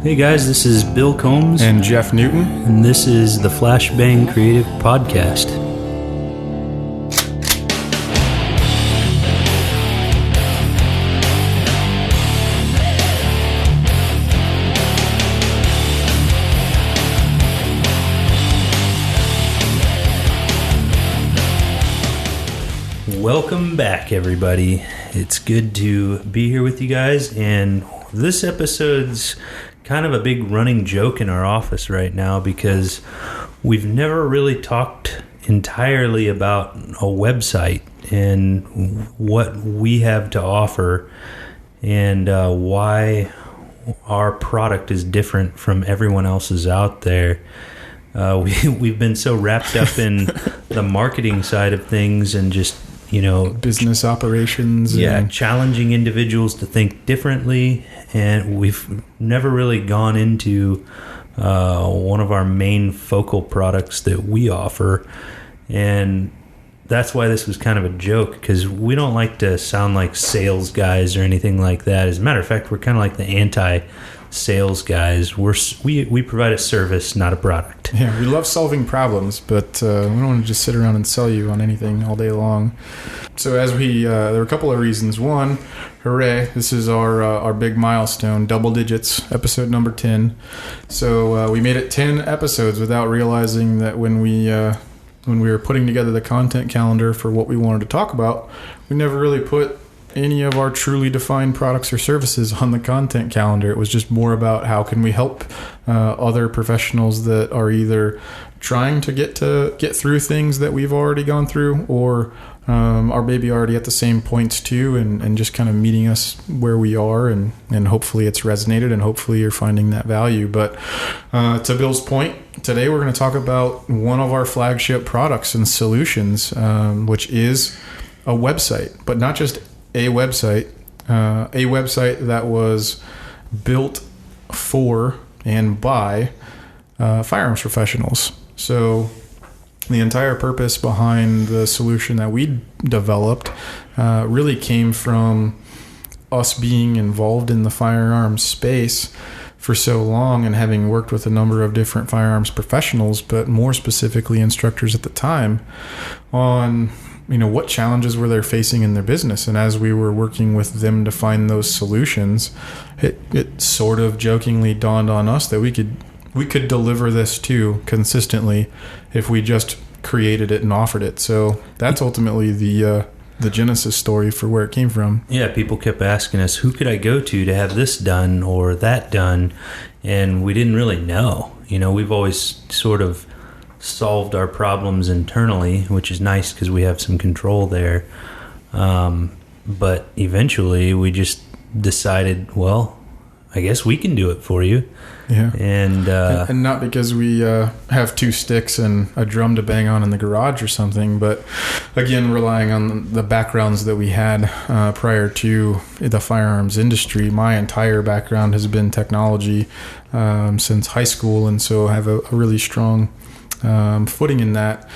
Hey guys, this is Bill Combs and Jeff Newton, and this is the Flashbang Creative Podcast. Welcome back, everybody. It's good to be here with you guys, and this episode's kind of a big running joke in our office right now because we've never really talked entirely about a website and what we have to offer and why our product is different from everyone else's out there. We've been so wrapped up in the marketing side of things and just business operations. Challenging individuals to think differently. And we've never really gone into one of our main focal products that we offer. And that's why this was kind of a joke, because we don't like to sound like sales guys or anything like that. As a matter of fact, we're kind of like the anti-sales guys. We provide a service, not a product. Yeah, we love solving problems, but we don't want to just sit around and sell you on anything all day long. So as there were a couple of reasons. One, hooray, this is our big milestone, double digits, episode number 10. So we made it 10 episodes without realizing that when we were putting together the content calendar for what we wanted to talk about, we never really put any of our truly defined products or services on the content calendar. It was just more about how can we help other professionals that are either trying to get through things that we've already gone through, or are maybe already at the same points too, and just kind of meeting us where we are, and hopefully it's resonated, and hopefully you're finding that value. But to Bill's point, today we're going to talk about one of our flagship products and solutions, which is a website, but not just a website that was built for and by firearms professionals. So the entire purpose behind the solution that we developed really came from us being involved in the firearms space for so long and having worked with a number of different firearms professionals, but more specifically instructors at the time, on what challenges were they facing in their business. And as we were working with them to find those solutions, it sort of jokingly dawned on us that we could deliver this too consistently if we just created it and offered it. So that's ultimately the genesis story for where it came from. Yeah, people kept asking us, who could I go to have this done or that done? And we didn't really know. We've always sort of solved our problems internally, which is nice because we have some control there. But eventually we just decided, well, I guess we can do it for you. Yeah. And not because we have two sticks and a drum to bang on in the garage or something, but again, relying on the backgrounds that we had prior to the firearms industry. My entire background has been technology since high school, and so I have a really strong footing in that,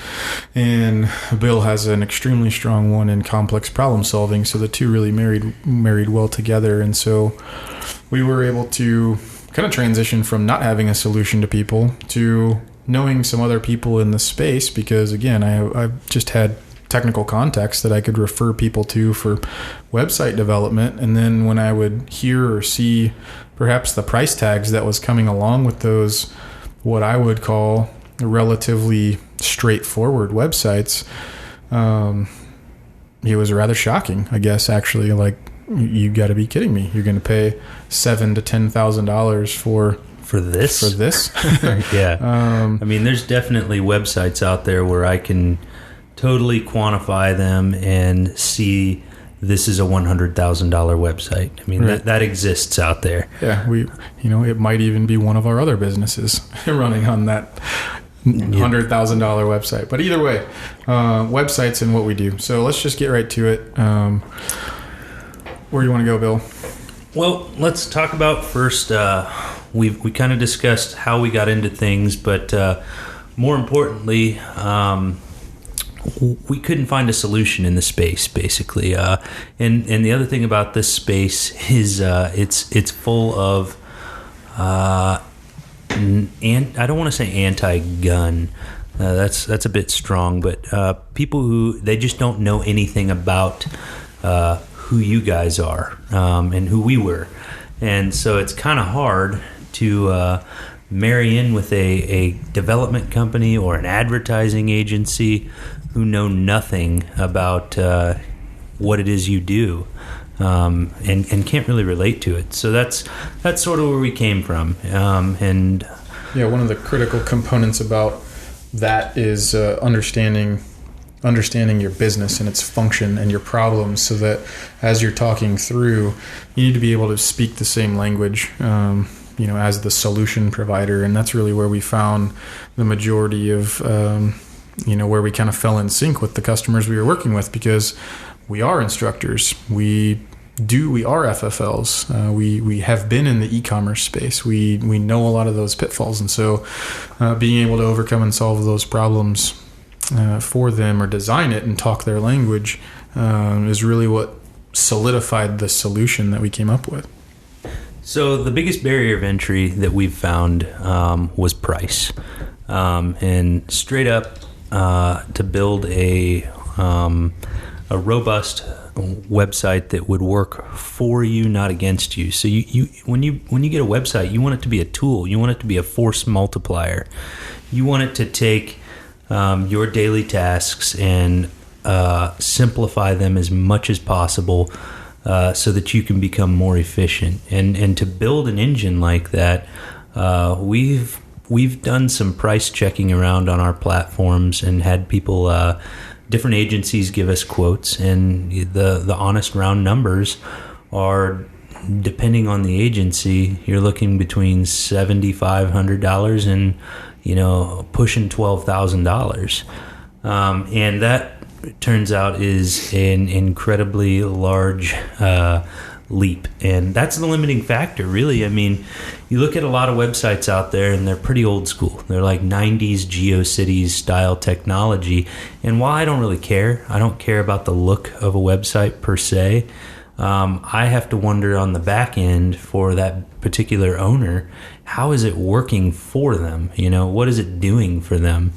and Bill has an extremely strong one in complex problem solving, so the two really married well together. And so we were able to kind of transition from not having a solution to people to knowing some other people in the space, because again, I've just had technical contacts that I could refer people to for website development. And then when I would hear or see perhaps the price tags that was coming along with those, what I would call relatively straightforward websites, it was rather shocking, I guess, actually. Like, you got to be kidding me. You're going to pay $7,000 to $10,000 for this? Yeah. I mean, there's definitely websites out there where I can totally quantify them and see this is a $100,000 website. I mean, right. that exists out there. Yeah, it might even be one of our other businesses running on that $100,000 website. But either way, websites and what we do. So let's just get right to it. Where do you want to go, Bill? Well, let's talk about first, we kind of discussed how we got into things, but more importantly, we couldn't find a solution in the space, basically. And the other thing about this space is it's full of and I don't want to say anti-gun. That's a bit strong, but people who they just don't know anything about who you guys are and who we were, and so it's kind of hard to marry in with a development company or an advertising agency who know nothing about what it is you do. And can't really relate to it. So that's sort of where we came from. And one of the critical components about that is understanding your business and its function and your problems, so that as you're talking through, you need to be able to speak the same language, as the solution provider. And that's really where we found the majority of, where we kind of fell in sync with the customers we were working with, because we are instructors. We are FFLs. We have been in the e-commerce space. We know a lot of those pitfalls. And so being able to overcome and solve those problems for them, or design it and talk their language, is really what solidified the solution that we came up with. So the biggest barrier of entry that we've found was price. And straight up, to build a robust website that would work for you, not against you. So you when you get a website, you want it to be a tool. You want it to be a force multiplier. You want it to take your daily tasks and simplify them as much as possible, so that you can become more efficient. And to build an engine like that, we've done some price checking around on our platforms and had people, different agencies give us quotes, and the honest round numbers are, depending on the agency, you're looking between $7,500 and pushing $12,000, and that turns out is an incredibly large leap, and that's the limiting factor, really. I mean, you look at a lot of websites out there and they're pretty old school. They're like 90s GeoCities style technology, and while I don't really care, I don't care about the look of a website per se, I have to wonder on the back end for that particular owner, how is it working for them? What is it doing for them?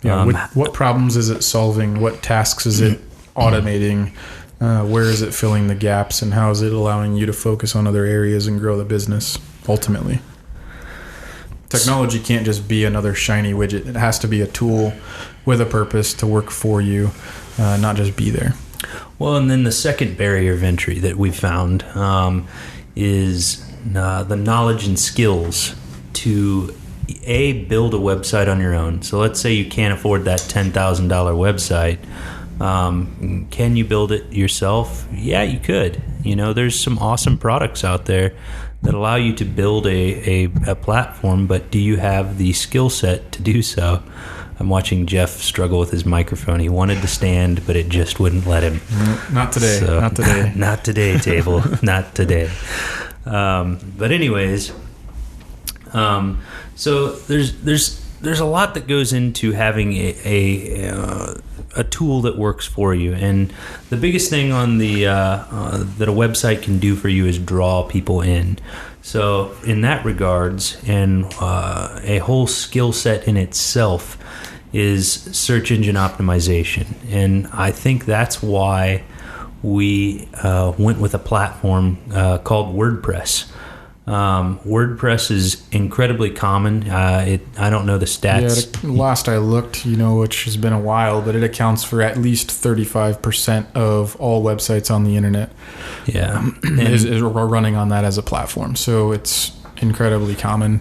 What problems is it solving? What tasks is it automating? Where is it filling the gaps, and how is it allowing you to focus on other areas and grow the business ultimately? Technology can't just be another shiny widget. It has to be a tool with a purpose to work for you, not just be there. Well, and then the second barrier of entry that we found is the knowledge and skills to build a website on your own. So let's say you can't afford that $10,000 website. Can you build it yourself? Yeah, you could. There's some awesome products out there that allow you to build a platform, but do you have the skill set to do so? I'm watching Jeff struggle with his microphone. He wanted to stand, but it just wouldn't let him. Not today. So, not today. Not today, table. Not today. But anyways, so there's a lot that goes into having a tool that works for you, and the biggest thing on the that a website can do for you is draw people in. So in that regards, and a whole skill set in itself is search engine optimization, and I think that's why we went with a platform called WordPress. WordPress is incredibly common. I don't know the stats. Yeah, last I looked, which has been a while, but it accounts for at least 35% of all websites on the internet. Yeah, is running on that as a platform. So it's incredibly common.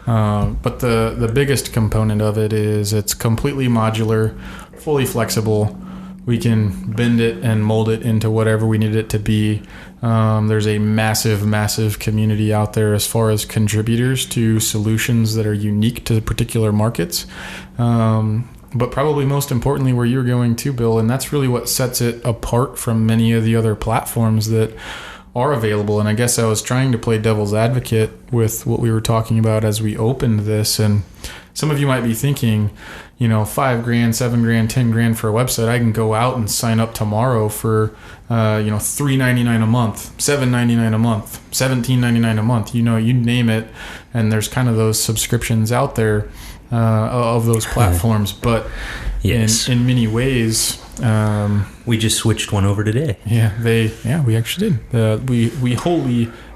But the biggest component of it is it's completely modular, fully flexible. We can bend it and mold it into whatever we need it to be. There's a massive community out there as far as contributors to solutions that are unique to particular markets. But probably most importantly, where you're going to, Bill, and that's really what sets it apart from many of the other platforms that are available. And I guess I was trying to play devil's advocate with what we were talking about as we opened this, and some of you might be thinking, $5,000, $7,000, $10,000 for a website. I can go out and sign up tomorrow for, $3.99 a month, $7.99 a month, $17.99 a month. You name it, and there's kind of those subscriptions out there of those platforms. But yes, in many ways, we just switched one over today. We actually did.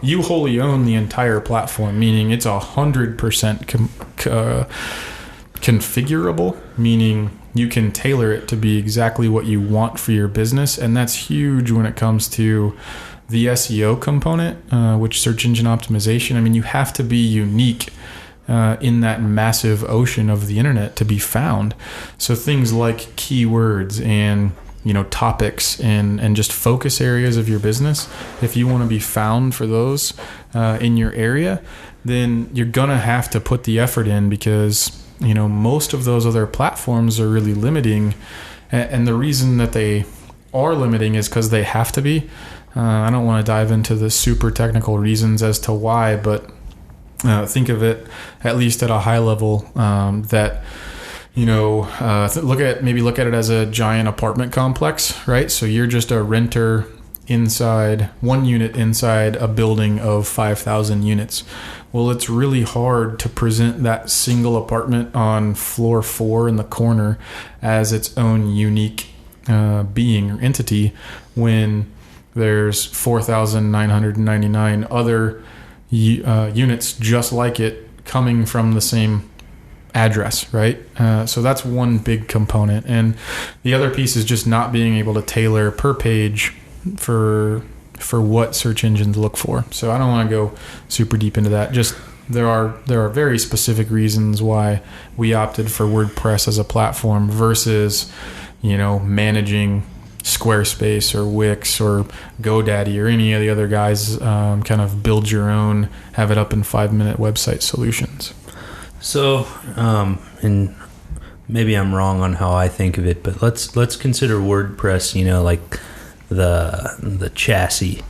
You wholly own the entire platform, meaning it's 100% configurable, meaning you can tailor it to be exactly what you want for your business. And that's huge when it comes to the SEO component, which search engine optimization. I mean, you have to be unique in that massive ocean of the internet to be found. So things like keywords and topics and just focus areas of your business, if you want to be found for those in your area, then you're gonna have to put the effort in, because most of those other platforms are really limiting, and the reason that they are limiting is because they have to be. I don't want to dive into the super technical reasons as to why, but think of it, at least at a high level, that look at it as a giant apartment complex, right? So you're just a renter inside one unit inside a building of 5,000 units. Well, it's really hard to present that single apartment on floor 4 in the corner as its own unique being or entity when there's 4,999 other units just like it coming from the same address, right? So that's one big component. And the other piece is just not being able to tailor per page for what search engines look for. So I don't want to go super deep into that. Just there are very specific reasons why we opted for WordPress as a platform versus managing Squarespace or Wix or GoDaddy or any of the other guys, kind of build your own, have it up in 5-minute website solutions. So, and maybe I'm wrong on how I think of it, but let's consider WordPress, like the chassis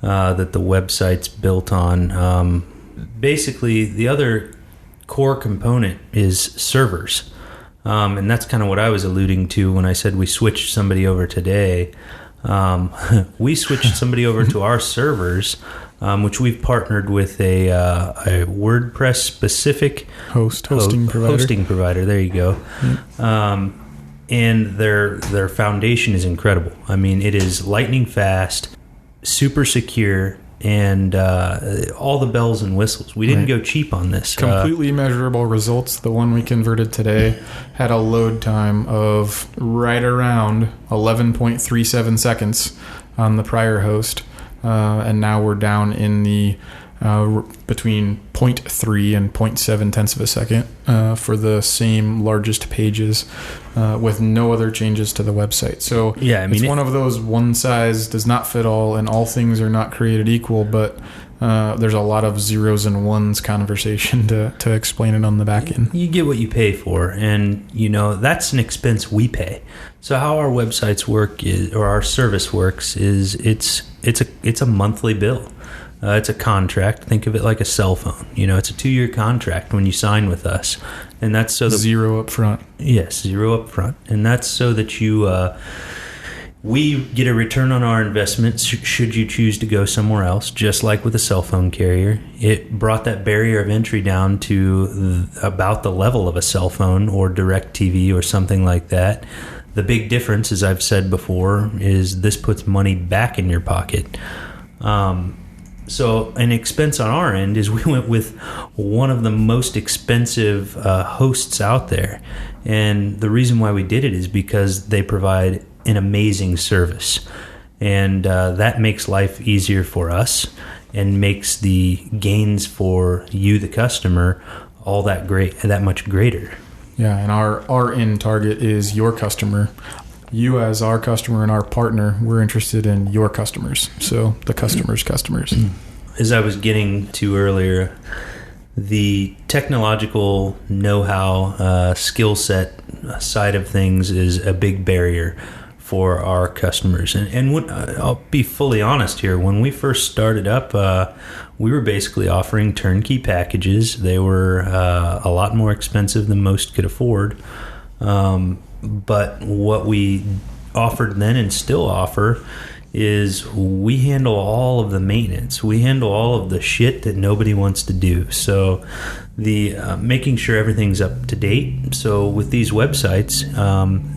that the website's built on. Basically, the other core component is servers. And that's kind of what I was alluding to when I said we switched somebody over today. We switched somebody over to our servers, which we've partnered with a WordPress specific hosting provider. There you go. Mm-hmm. And their foundation is incredible. I mean, it is lightning fast, super secure, and all the bells and whistles. We didn't go cheap on this. Completely measurable results. The one we converted today had a load time of right around 11.37 seconds on the prior host. And now we're down in the between 0.3 and 0.7 tenths of a second for the same largest pages with no other changes to the website. So it's one of those one size does not fit all, and all things are not created equal, but there's a lot of zeros and ones conversation to explain it on the back end. You get what you pay for, and that's an expense we pay. So how our websites work or our service works is it's a monthly bill. It's a contract. Think of it like a cell phone. It's a 2-year contract when you sign with us, and that's so that zero up front. Yes, zero up front, and that's so that we get a return on our investment should you choose to go somewhere else. Just like with a cell phone carrier, it brought that barrier of entry down to about the level of a cell phone or DirecTV or something like that. The big difference, as I've said before, is this puts money back in your pocket. So an expense on our end is we went with one of the most expensive hosts out there. And the reason why we did it is because they provide an amazing service. And that makes life easier for us and makes the gains for you, the customer, all that much greater. Yeah, and our end target is your customer. You as our customer and our partner, we're interested in your customers. So the customer's customers. As I was getting to earlier, the technological know-how, skill set side of things is a big barrier for our customers. And I'll be fully honest here. When we first started up, we were basically offering turnkey packages. They were a lot more expensive than most could afford. But what we offered then and still offer is we handle all of the maintenance. We handle all of the shit that nobody wants to do. So the making sure everything's up to date. So with these websites,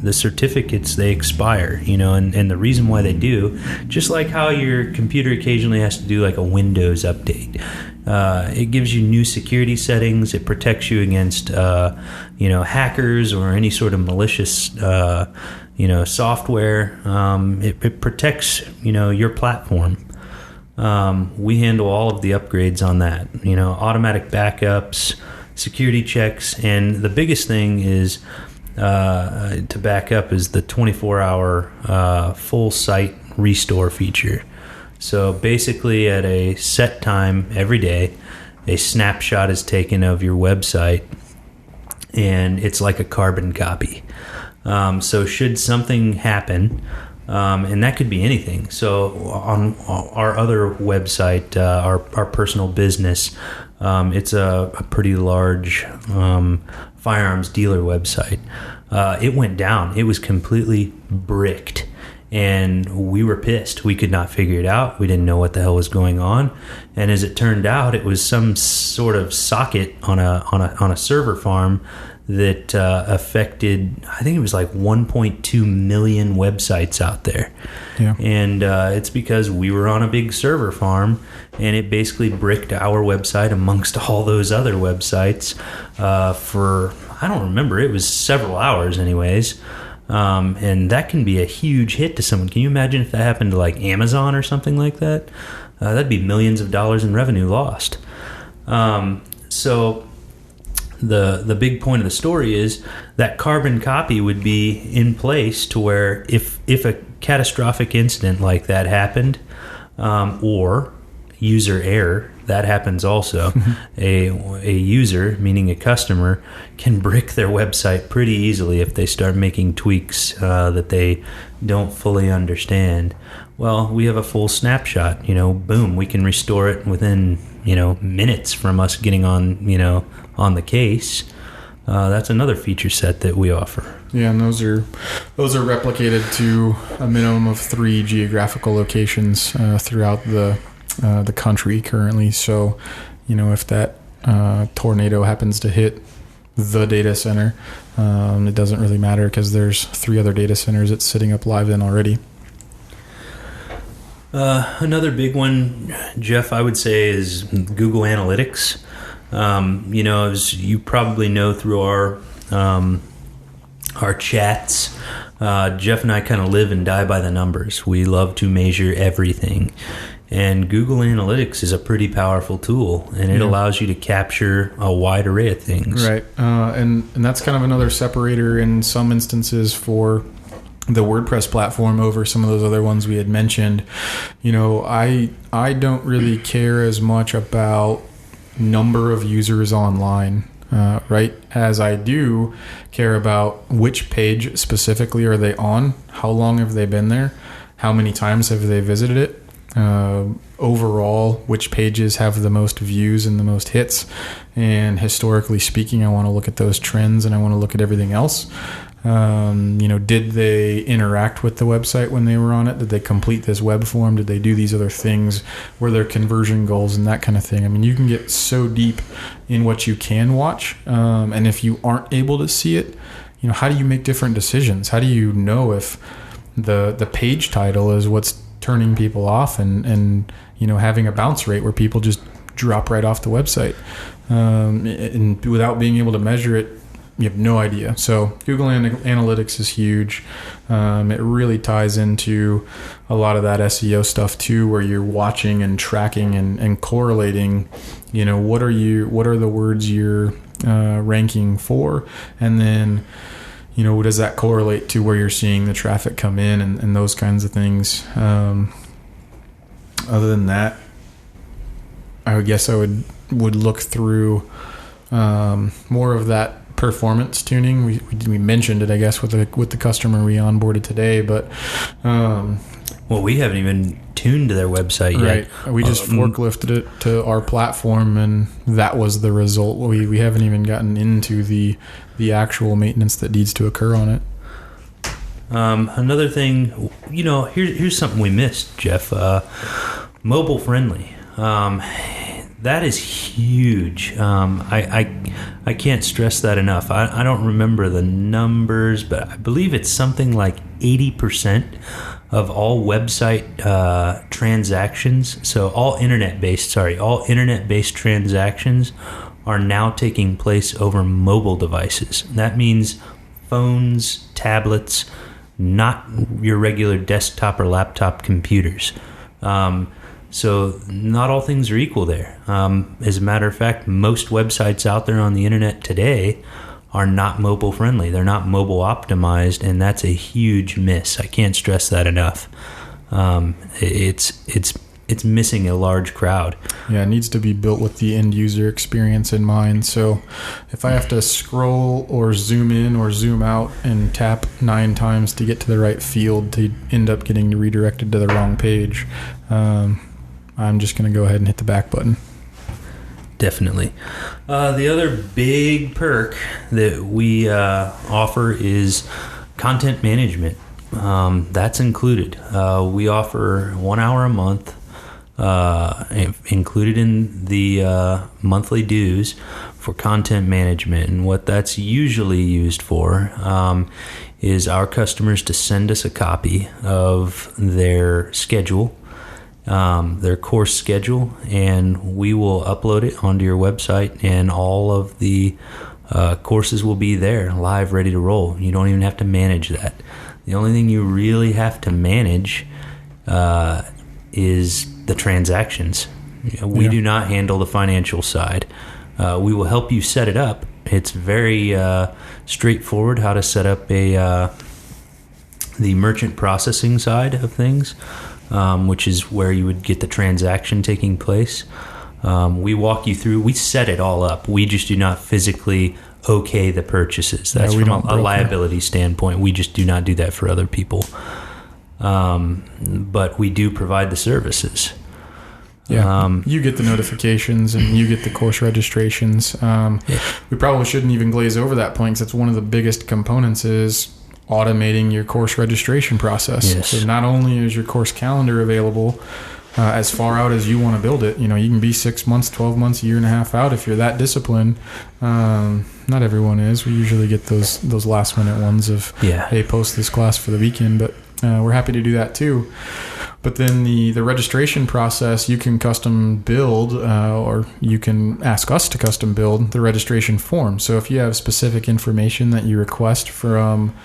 the certificates, they expire, and the reason why they do, just like how your computer occasionally has to do like a Windows update. It gives you new security settings. It protects you against, hackers or any sort of malicious, software. It protects, your platform. We handle all of the upgrades on that, automatic backups, security checks, and the biggest thing is to back up is the 24-hour full site restore feature. So basically at a set time every day, a snapshot is taken of your website, and it's like a carbon copy. So should something happen, and that could be anything. So on our other website, our personal business, it's a pretty large firearms dealer website. It went down. It was completely bricked. And we were pissed. We could not figure it out. We didn't know what the hell was going on. And as it turned out, it was some sort of socket on a server farm that affected, I think it was like 1.2 million websites out there. Yeah. And it's because we were on a big server farm, and it basically bricked our website amongst all those other websites for, I don't remember, it was several hours anyways. And that can be a huge hit to someone. Can you imagine if that happened to like Amazon or something like that? That'd be millions of dollars in revenue lost. So the big point of the story is that carbon copy would be in place to where if a catastrophic incident like that happened, or user error, that happens also. A user, meaning a customer, can brick their website pretty easily if they start making tweaks that they don't fully understand. Well, we have a full snapshot, boom, we can restore it within, minutes from us getting on the case. That's another feature set that we offer. Yeah, and those are replicated to a minimum of 3 geographical locations throughout the country currently. So, if that tornado happens to hit the data center, it doesn't really matter because there's 3 other data centers it's sitting up live in already. Another big one, Jeff, I would say is Google Analytics. As you probably know through our chats, Jeff and I kind of live and die by the numbers. We love to measure everything. And Google Analytics is a pretty powerful tool, and it allows you to capture a wide array of things. Right. And that's kind of another separator in some instances for the WordPress platform over some of those other ones we had mentioned. I don't really care as much about number of users online, right? As I do care about which page specifically are they on, how long have they been there, how many times have they visited it, overall, which pages have the most views and the most hits, and historically speaking, I want to look at those trends and I want to look at everything else. Did they interact with the website when they were on it? Did they complete this web form? Did they do these other things? Were there conversion goals and that kind of thing? I mean, you can get so deep in what you can watch. And if you aren't able to see it, how do you make different decisions? How do you know if the page title is what's turning people off and having a bounce rate where people just drop right off the website? And without being able to measure it, you have no idea. So Google Analytics is huge. It really ties into a lot of that SEO stuff too, where you're watching and tracking and correlating, what are the words you're ranking for, and then what does that correlate to where you're seeing the traffic come in and those kinds of things. Other than that, I guess I would look through more of that performance tuning. We mentioned it, I guess, with the customer we onboarded today, but Well, we haven't even tuned their website yet. Right. We just forklifted it to our platform, and that was the result. We haven't even gotten into the actual maintenance that needs to occur on it. Another thing, here's something we missed, Jeff. Mobile friendly. That is huge. I can't stress that enough. I don't remember the numbers, but I believe it's something like 80% of all website transactions. So all internet-based transactions are now taking place over mobile devices. That means phones, tablets, not your regular desktop or laptop computers. So not all things are equal there. As a matter of fact, most websites out there on the internet today are not mobile friendly. They're not mobile optimized, and that's a huge miss. I can't stress that enough. It's missing a large crowd. Yeah, it needs to be built with the end user experience in mind. So if I have to scroll or zoom in or zoom out and tap 9 times to get to the right field to end up getting redirected to the wrong page, I'm just going to go ahead and hit the back button. Definitely. The other big perk that we offer is content management. That's included. We offer 1 hour a month, included in the monthly dues for content management. And what that's usually used for is our customers to send us a copy of their schedule, their course schedule, and we will upload it onto your website, and all of the courses will be there live, ready to roll. You don't even have to manage that. The only thing you really have to manage is the transactions. We do not handle the financial side. We will help you set it up. It's very straightforward how to set up the merchant processing side of things, which is where you would get the transaction taking place. We walk you through. We set it all up. We just do not physically okay the purchases. That's from a liability standpoint. We just do not do that for other people. But we do provide the services. Yeah, you get the notifications and you get the course registrations. We probably shouldn't even glaze over that point, because that's one of the biggest components is automating your course registration process. Yes. So not only is your course calendar available as far out as you want to build it, you can be 6 months, 12 months, a year and a half out if you're that disciplined. Not everyone is. We usually get those last minute ones of, hey, post this class for the weekend, but we're happy to do that too. But then the registration process, you can custom build or you can ask us to custom build the registration form. So if you have specific information that you request from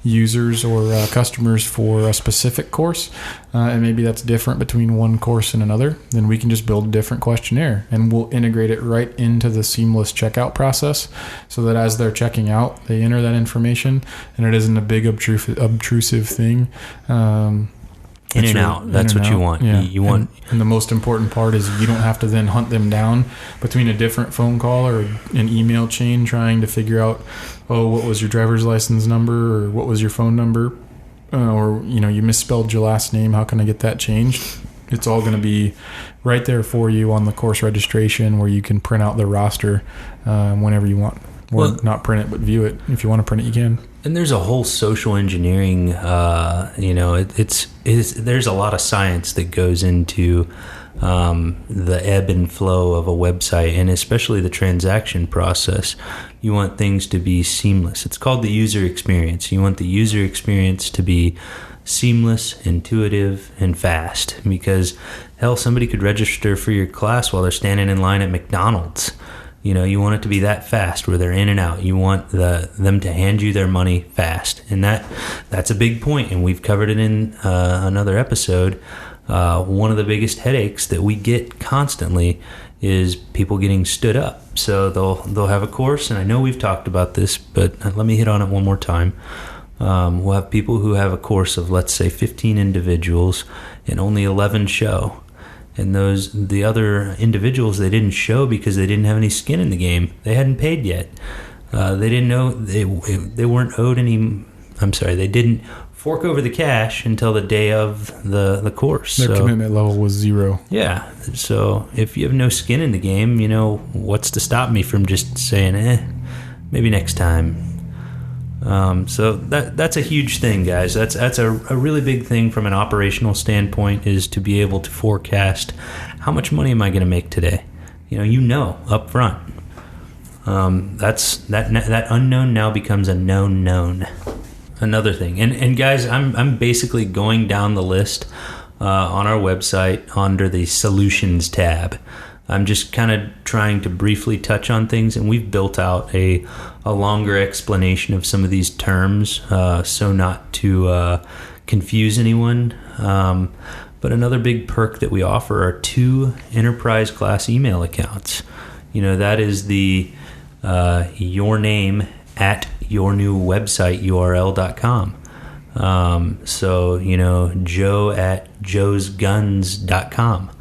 users or customers for a specific course, and maybe that's different between one course and another, then we can just build a different questionnaire, and we'll integrate it right into the seamless checkout process, so that as they're checking out, they enter that information, and it isn't a big obtrusive thing. In and out. That's what you want. Yeah. You want. And the most important part is you don't have to then hunt them down between a different phone call or an email chain trying to figure out, what was your driver's license number, or what was your phone number, or you misspelled your last name. How can I get that changed? It's all going to be right there for you on the course registration, where you can print out the roster whenever you want. Or not print it, but view it. If you want to print it, you can. And there's a whole social engineering, there's a lot of science that goes into the ebb and flow of a website, and especially the transaction process. You want things to be seamless. It's called the user experience. You want the user experience to be seamless, intuitive, and fast, because hell, somebody could register for your class while they're standing in line at McDonald's. You want it to be that fast, where they're in and out. You want them to hand you their money fast, and that's a big point. And we've covered it in another episode. One of the biggest headaches that we get constantly is people getting stood up. So they'll have a course, and I know we've talked about this, but let me hit on it one more time. We'll have people who have a course of, let's say, 15 individuals, and only 11 show. And the other individuals, they didn't show because they didn't have any skin in the game. They hadn't paid yet. They didn't know they weren't owed any. I'm sorry, they didn't fork over the cash until the day of the course. Their commitment level was 0. Yeah. So if you have no skin in the game, what's to stop me from just saying, maybe next time. So that's a huge thing, guys. That's a really big thing from an operational standpoint, is to be able to forecast how much money am I going to make today. Up front. That unknown now becomes a known. Another thing, and guys, I'm basically going down the list on our website under the solutions tab. I'm just kind of trying to briefly touch on things, and we've built out a longer explanation of some of these terms, so not to confuse anyone. But another big perk that we offer are 2 enterprise class email accounts. That is the your name at your new website URL.com. So Joe at joesguns.com.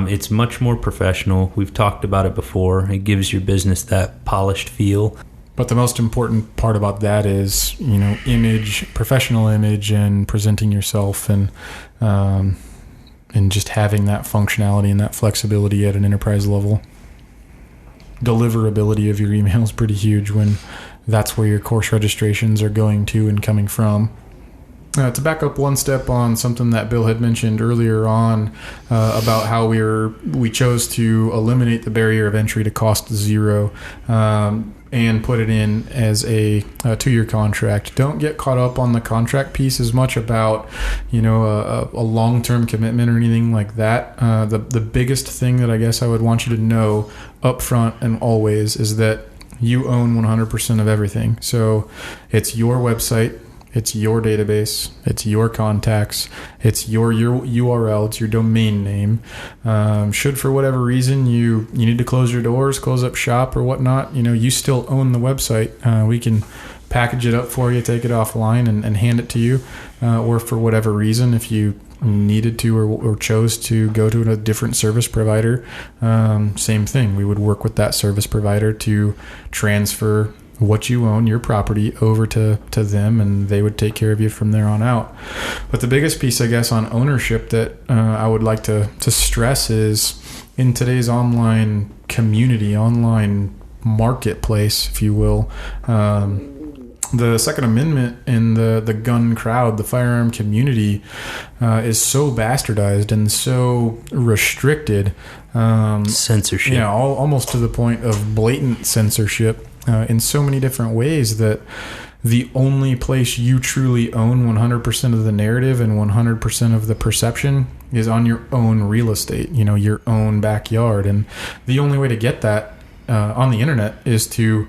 It's much more professional. We've talked about it before. It gives your business that polished feel. But the most important part about that is, professional image, and presenting yourself, and just having that functionality and that flexibility at an enterprise level. Deliverability of your email is pretty huge when that's where your course registrations are going to and coming from. To back up one step on something that Bill had mentioned earlier on about how we chose to eliminate the barrier of entry to cost 0 and put it in as a 2-year contract. Don't get caught up on the contract piece as much about a long-term commitment or anything like that. The biggest thing that I guess I would want you to know up front and always is that you own 100% of everything. So it's your website. It's your database. It's your contacts. It's your URL. It's your domain name. Should for whatever reason you need to close your doors, close up shop or whatnot, you still own the website. We can package it up for you, take it offline and hand it to you. Or for whatever reason, if you needed to or chose to go to a different service provider, same thing. We would work with that service provider to transfer what you own, your property, over to them, and they would take care of you from there on out. But the biggest piece, I guess, on ownership that I would like to stress is in today's online community, online marketplace, if you will, the Second Amendment in the gun crowd, the firearm community, is so bastardized and so restricted. Censorship. Yeah, almost to the point of blatant censorship. In so many different ways that the only place you truly own 100% of the narrative and 100% of the perception is on your own real estate, your own backyard. And the only way to get that on the internet is to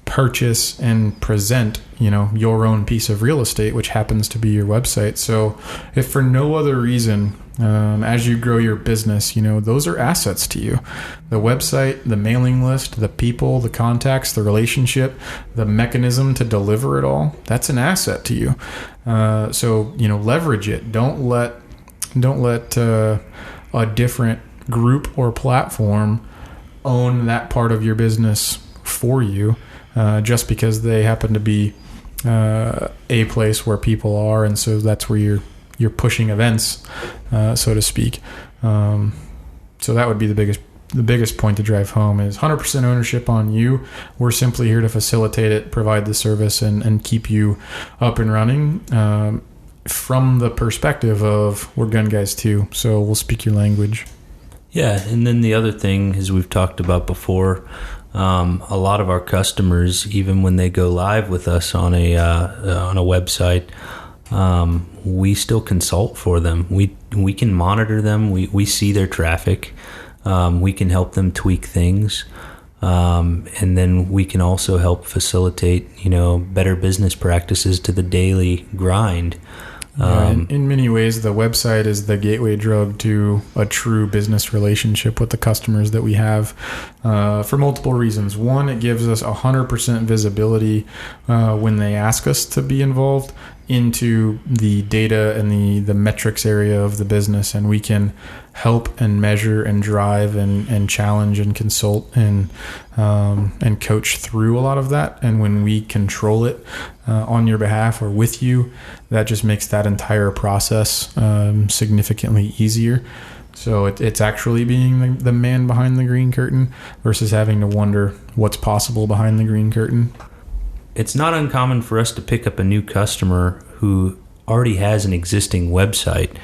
purchase and present, your own piece of real estate, which happens to be your website. So if for no other reason, as you grow your business, those are assets to you. The website, the mailing list, the people, the contacts, the relationship, the mechanism to deliver it all, that's an asset to you. So, leverage it. Don't let a different group or platform own that part of your business for you, just because they happen to be a place where people are, and so that's where you're pushing events, so to speak. So that would be the biggest point to drive home is 100% ownership on you. We're simply here to facilitate it, provide the service, and keep you up and running from the perspective of we're gun guys too, so we'll speak your language. Yeah, and then the other thing, as we've talked about before, a lot of our customers, even when they go live with us on a website, we still consult for them. We can monitor them. We see their traffic. We can help them tweak things. And then we can also help facilitate, better business practices to the daily grind. In many ways, the website is the gateway drug to a true business relationship with the customers that we have, for multiple reasons. One, it gives us 100% visibility when they ask us to be involved into the data and the metrics area of the business, and we can help and measure and drive and challenge and consult and coach through a lot of that. And when we control it on your behalf or with you, that just makes that entire process significantly easier. So it's actually being the man behind the green curtain versus having to wonder what's possible behind the green curtain. It's not uncommon for us to pick up a new customer who already has an existing website,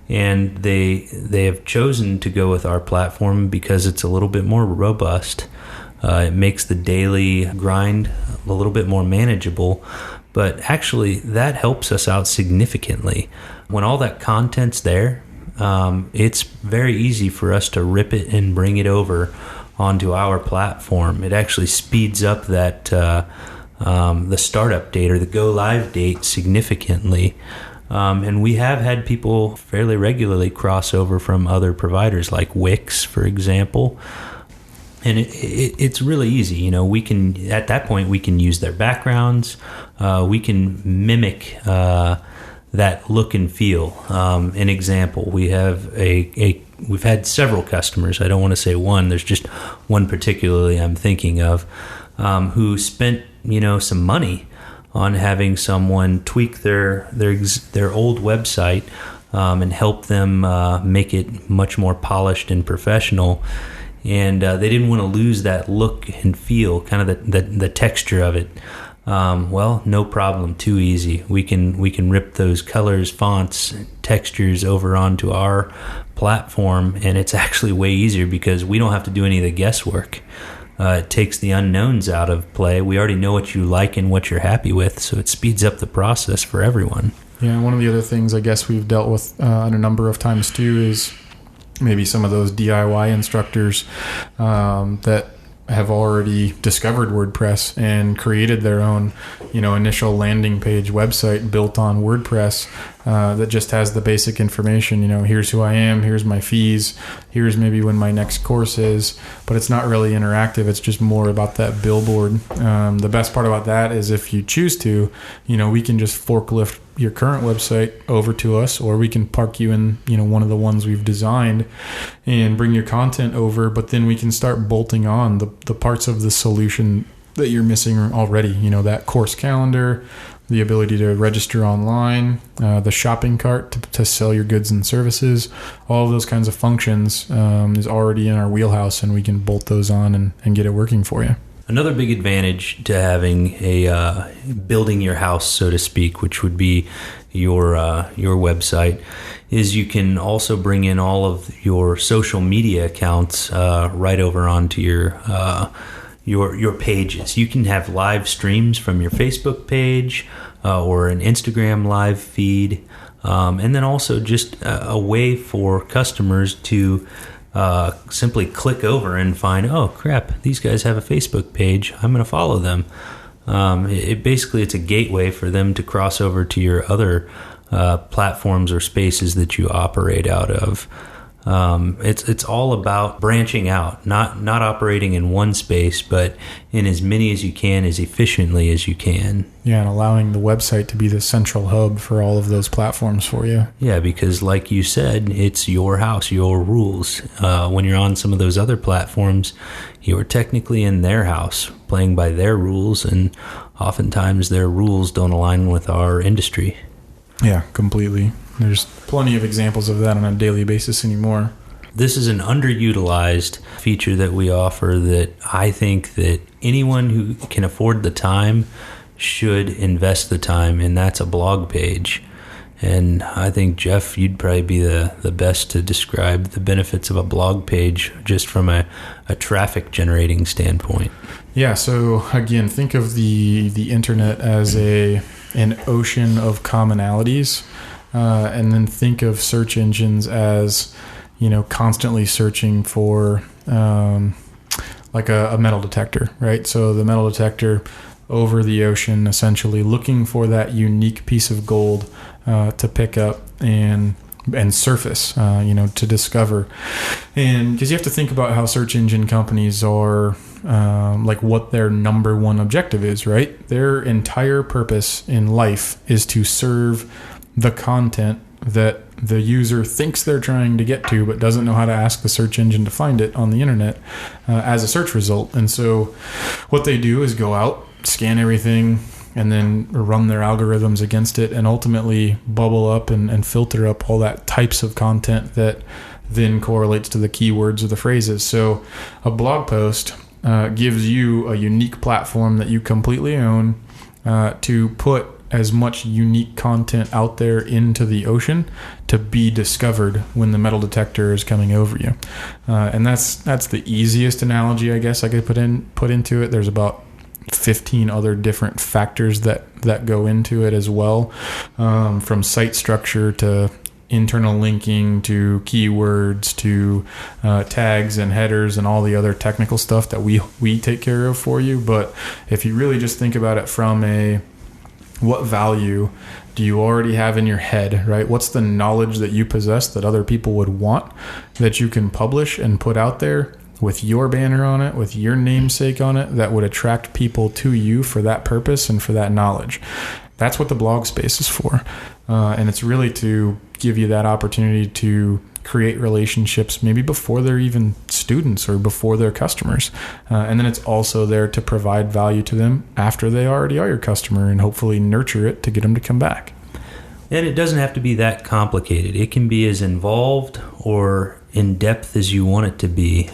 and they have chosen to go with our platform because it's a little bit more robust. It makes the daily grind a little bit more manageable, but actually that helps us out significantly. When all that content's there, it's very easy for us to rip it and bring it over onto our platform. It actually speeds up that the startup date or the go live date significantly. And we have had people fairly regularly cross over from other providers like Wix, for example. And it's really easy. We can, at that point, we can use their backgrounds. We can mimic that look and feel. An example, we have we've had several customers. I don't want to say one. There's just one particularly I'm thinking of, who spent some money on having someone tweak their old website and help them make it much more polished and professional. And they didn't want to lose that look and feel, kind of the texture of it. Well, no problem, too easy. We can rip those colors, fonts, textures over onto our platform, and it's actually way easier because we don't have to do any of the guesswork. It takes the unknowns out of play. We already know what you like and what you're happy with, so it speeds up the process for everyone. Yeah, one of the other things I guess we've dealt with a number of times too is maybe some of those DIY instructors that have already discovered WordPress and created their own, initial landing page website built on WordPress that just has the basic information. Here's who I am, here's my fees, here's maybe when my next course is, but it's not really interactive. It's just more about that billboard. The best part about that is if you choose to, we can just forklift your current website over to us, or we can park you in, one of the ones we've designed and bring your content over, but then we can start bolting on the parts of the solution that you're missing already. That course calendar, the ability to register online, the shopping cart to sell your goods and services, all of those kinds of functions is already in our wheelhouse, and we can bolt those on and get it working for you. Another big advantage to having a building your house, so to speak, which would be your website, is you can also bring in all of your social media accounts right over onto your pages. You can have live streams from your Facebook page or an Instagram live feed, and then also just a way for customers to simply click over and find, oh crap, these guys have a Facebook page, I'm going to follow them. It's a gateway for them to cross over to your other platforms or spaces that you operate out of. It's all about branching out, not operating in one space, but in as many as you can, as efficiently as you can. Yeah, and allowing the website to be the central hub for all of those platforms for you. Yeah, because like you said, it's your house, your rules. When you're on some of those other platforms, you're technically in their house, playing by their rules, and oftentimes their rules don't align with our industry. Yeah, completely. There's plenty of examples of that on a daily basis anymore. This is an underutilized feature that we offer that I think that anyone who can afford the time should invest the time, and that's a blog page. And I think, Jeff, you'd probably be the best to describe the benefits of a blog page just from a traffic generating standpoint. Yeah, so again, think of the internet as an ocean of commonalities, and then think of search engines as constantly searching for like a metal detector, right? So the metal detector over the ocean, essentially looking for that unique piece of gold to pick up and surface, to discover. And because you have to think about how search engine companies are like what their number one objective is, right? Their entire purpose in life is to serve the content that the user thinks they're trying to get to, but doesn't know how to ask the search engine to find it on the internet as a search result. And so what they do is go out, scan everything, and then run their algorithms against it, and ultimately bubble up and filter up all that types of content that then correlates to the keywords or the phrases. So a blog post gives you a unique platform that you completely own to put as much unique content out there into the ocean to be discovered when the metal detector is coming over you. And that's the easiest analogy, I guess, I could put into it. There's about 15 other different factors that go into it as well, from site structure to internal linking to keywords to tags and headers and all the other technical stuff that we take care of for you. But if you really just think about it from what value do you already have in your head, right? What's the knowledge that you possess that other people would want, that you can publish and put out there with your banner on it, with your namesake on it, that would attract people to you for that purpose and for that knowledge? That's what the blog space is for. And it's really to give you that opportunity to create relationships maybe before they're even students or before they're customers. And then it's also there to provide value to them after they already are your customer, and hopefully nurture it to get them to come back. And it doesn't have to be that complicated. It can be as involved or in depth as you want it to be.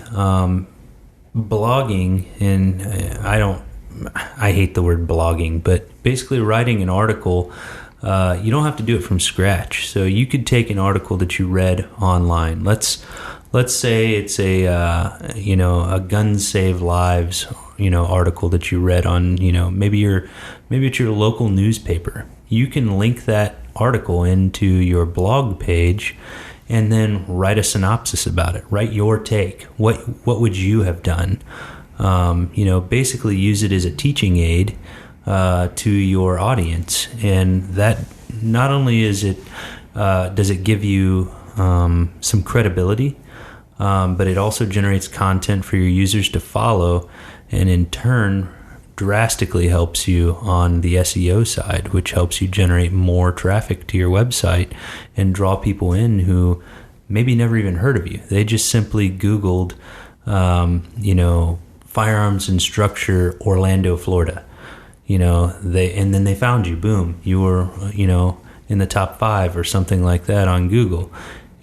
Blogging, and I hate the word blogging, but basically writing an article, you don't have to do it from scratch. So you could take an article that you read online. Let's say it's a Guns Save Lives, article that you read on, maybe it's your local newspaper. You can link that article into your blog page and then write a synopsis about it. Write your take. What would you have done? Basically use it as a teaching aid to your audience. And that not only is it does it give you some credibility, but it also generates content for your users to follow, and in turn drastically helps you on the SEO side, which helps you generate more traffic to your website and draw people in who maybe never even heard of you. They just simply Googled, firearms instructor, Orlando, Florida. And then they found you. Boom, you were, in the top 5 or something like that on Google.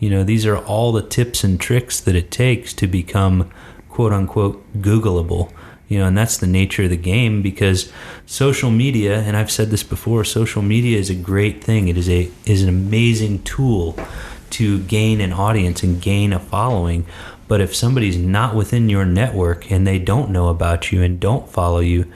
These are all the tips and tricks that it takes to become quote unquote Googleable. And that's the nature of the game, because social media, and I've said this before, social media is a great thing. It is an amazing tool to gain an audience and gain a following. But if somebody's not within your network and they don't know about you and don't follow you,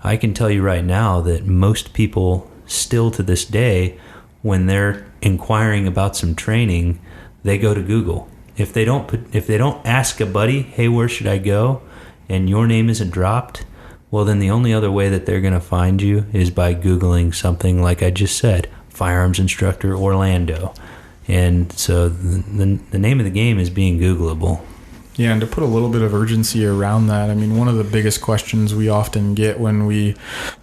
I can tell you right now that most people still to this day, when they're inquiring about some training, they go to Google. If they don't ask a buddy, hey, where should I go? And your name isn't dropped, well, then the only other way that they're going to find you is by Googling something like I just said, firearms instructor Orlando. And so the name of the game is being Googleable. Yeah, and to put a little bit of urgency around that, I mean, one of the biggest questions we often get when we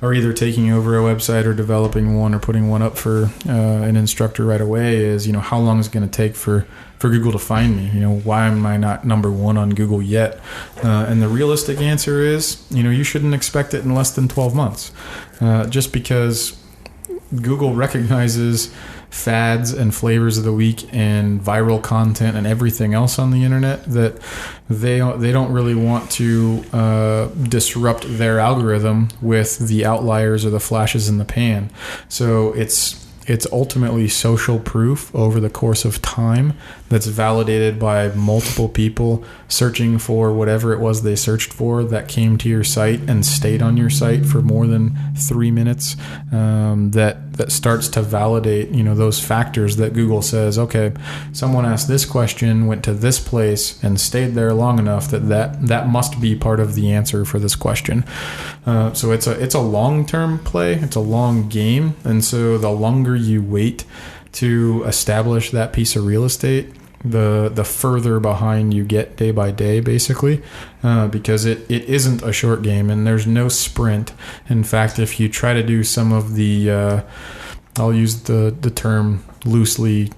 are either taking over a website or developing one or putting one up for an instructor right away is, how long is it going to take for Google to find me? Why am I not number 1 on Google yet? And the realistic answer is, you shouldn't expect it in less than 12 months. Just because Google recognizes fads and flavors of the week and viral content and everything else on the internet, that they don't really want to disrupt their algorithm with the outliers or the flashes in the pan. So it's ultimately social proof over the course of time that's validated by multiple people searching for whatever it was they searched for that came to your site and stayed on your site for more than 3 minutes. That starts to validate, those factors that Google says, okay, someone asked this question, went to this place, and stayed there long enough that must be part of the answer for this question. So it's a long-term play. It's a long game. And so the longer you wait to establish that piece of real estate, the further behind you get day by day, basically, because it isn't a short game and there's no sprint. In fact, if you try to do some of the, I'll use the term loosely,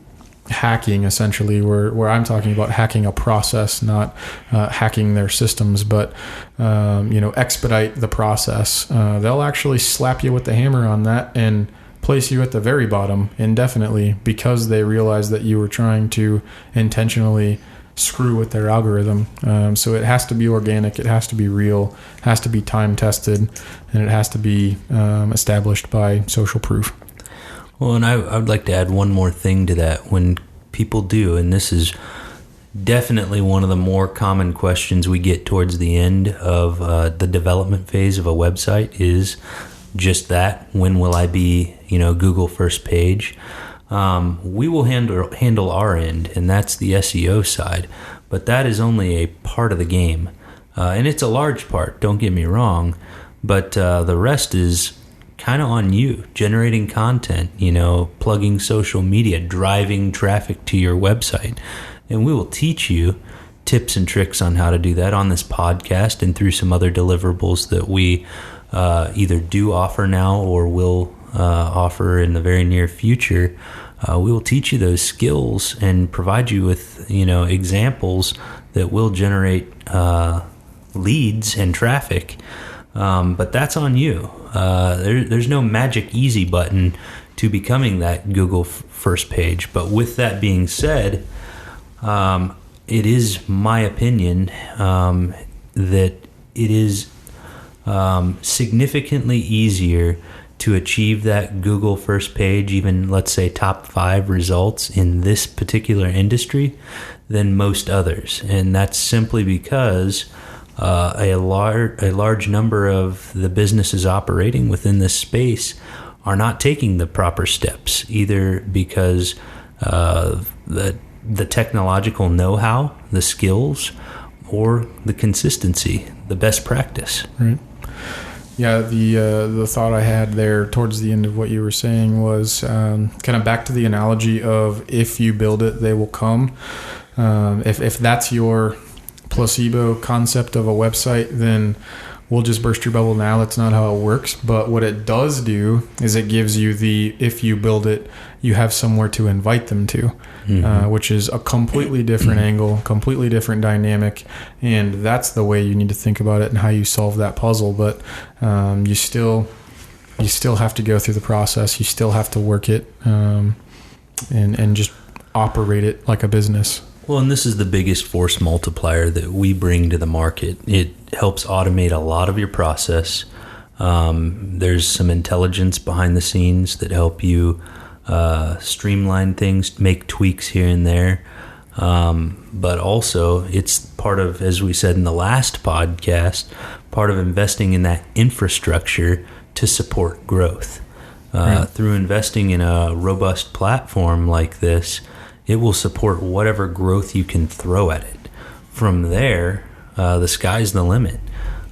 hacking, essentially, where I'm talking about hacking a process, not hacking their systems, but expedite the process. They'll actually slap you with the hammer on that and place you at the very bottom indefinitely because they realize that you were trying to intentionally screw with their algorithm. So it has to be organic, it has to be real, it has to be time tested, and it has to be established by social proof. Well, and I would like to add one more thing to that. When people do, and this is definitely one of the more common questions we get towards the end of the development phase of a website, is just that: when will I be, Google first page? We will handle our end, and that's the SEO side, but that is only a part of the game, and it's a large part, don't get me wrong, but the rest is kind of on you. Generating content, plugging social media, driving traffic to your website, and we will teach you tips and tricks on how to do that on this podcast and through some other deliverables that we either do offer now or will offer in the very near future. We will teach you those skills and provide you with examples that will generate leads and traffic, but that's on you. There's no magic easy button to becoming that Google first page. But with that being said, it is my opinion that it is significantly easier to achieve that Google first page, even let's say top 5 results in this particular industry, than most others. And that's simply because a large number of the businesses operating within this space are not taking the proper steps, either because the technological know-how, the skills, or the consistency, the best practice. Right. Yeah, the thought I had there towards the end of what you were saying was kind of back to the analogy of if you build it, they will come. If that's your placebo concept of a website, then we'll just burst your bubble now. That's not how it works. But what it does do is it gives you if you build it, you have somewhere to invite them to, which is a completely different angle, completely different dynamic. And that's the way you need to think about it and how you solve that puzzle. But you still have to go through the process. You still have to work it and just operate it like a business. Well, and this is the biggest force multiplier that we bring to the market. It helps automate a lot of your process. There's some intelligence behind the scenes that help you streamline things, make tweaks here and there. But also, it's part of, as we said in the last podcast, part of investing in that infrastructure to support growth. Through investing in a robust platform like this, it will support whatever growth you can throw at it. From there, the sky's the limit.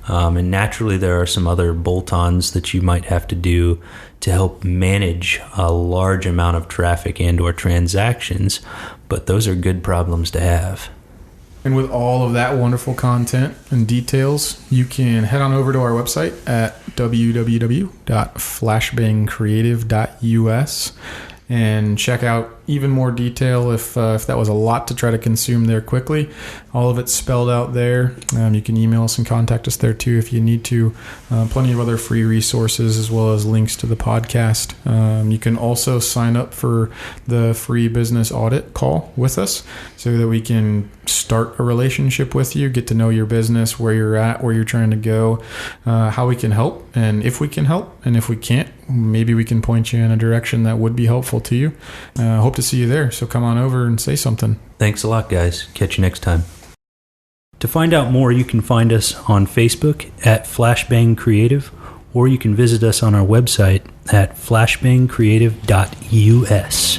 And naturally, there are some other bolt-ons that you might have to do to help manage a large amount of traffic and or transactions, but those are good problems to have. And with all of that wonderful content and details, you can head on over to our website at www.flashbangcreative.us and check out even more detail if that was a lot to try to consume there quickly. All of it's spelled out there. You can email us and contact us there too if you need to. Plenty of other free resources as well as links to the podcast. You can also sign up for the free business audit call with us so that we can start a relationship with you, get to know your business, where you're at, where you're trying to go, how we can help, and if we can help. And if we can't, maybe we can point you in a direction that would be helpful to you. Hope to see you there. So come on over and say something. Thanks a lot, guys. Catch you next time. To find out more, you can find us on Facebook at Flashbang Creative, or you can visit us on our website at flashbangcreative.us.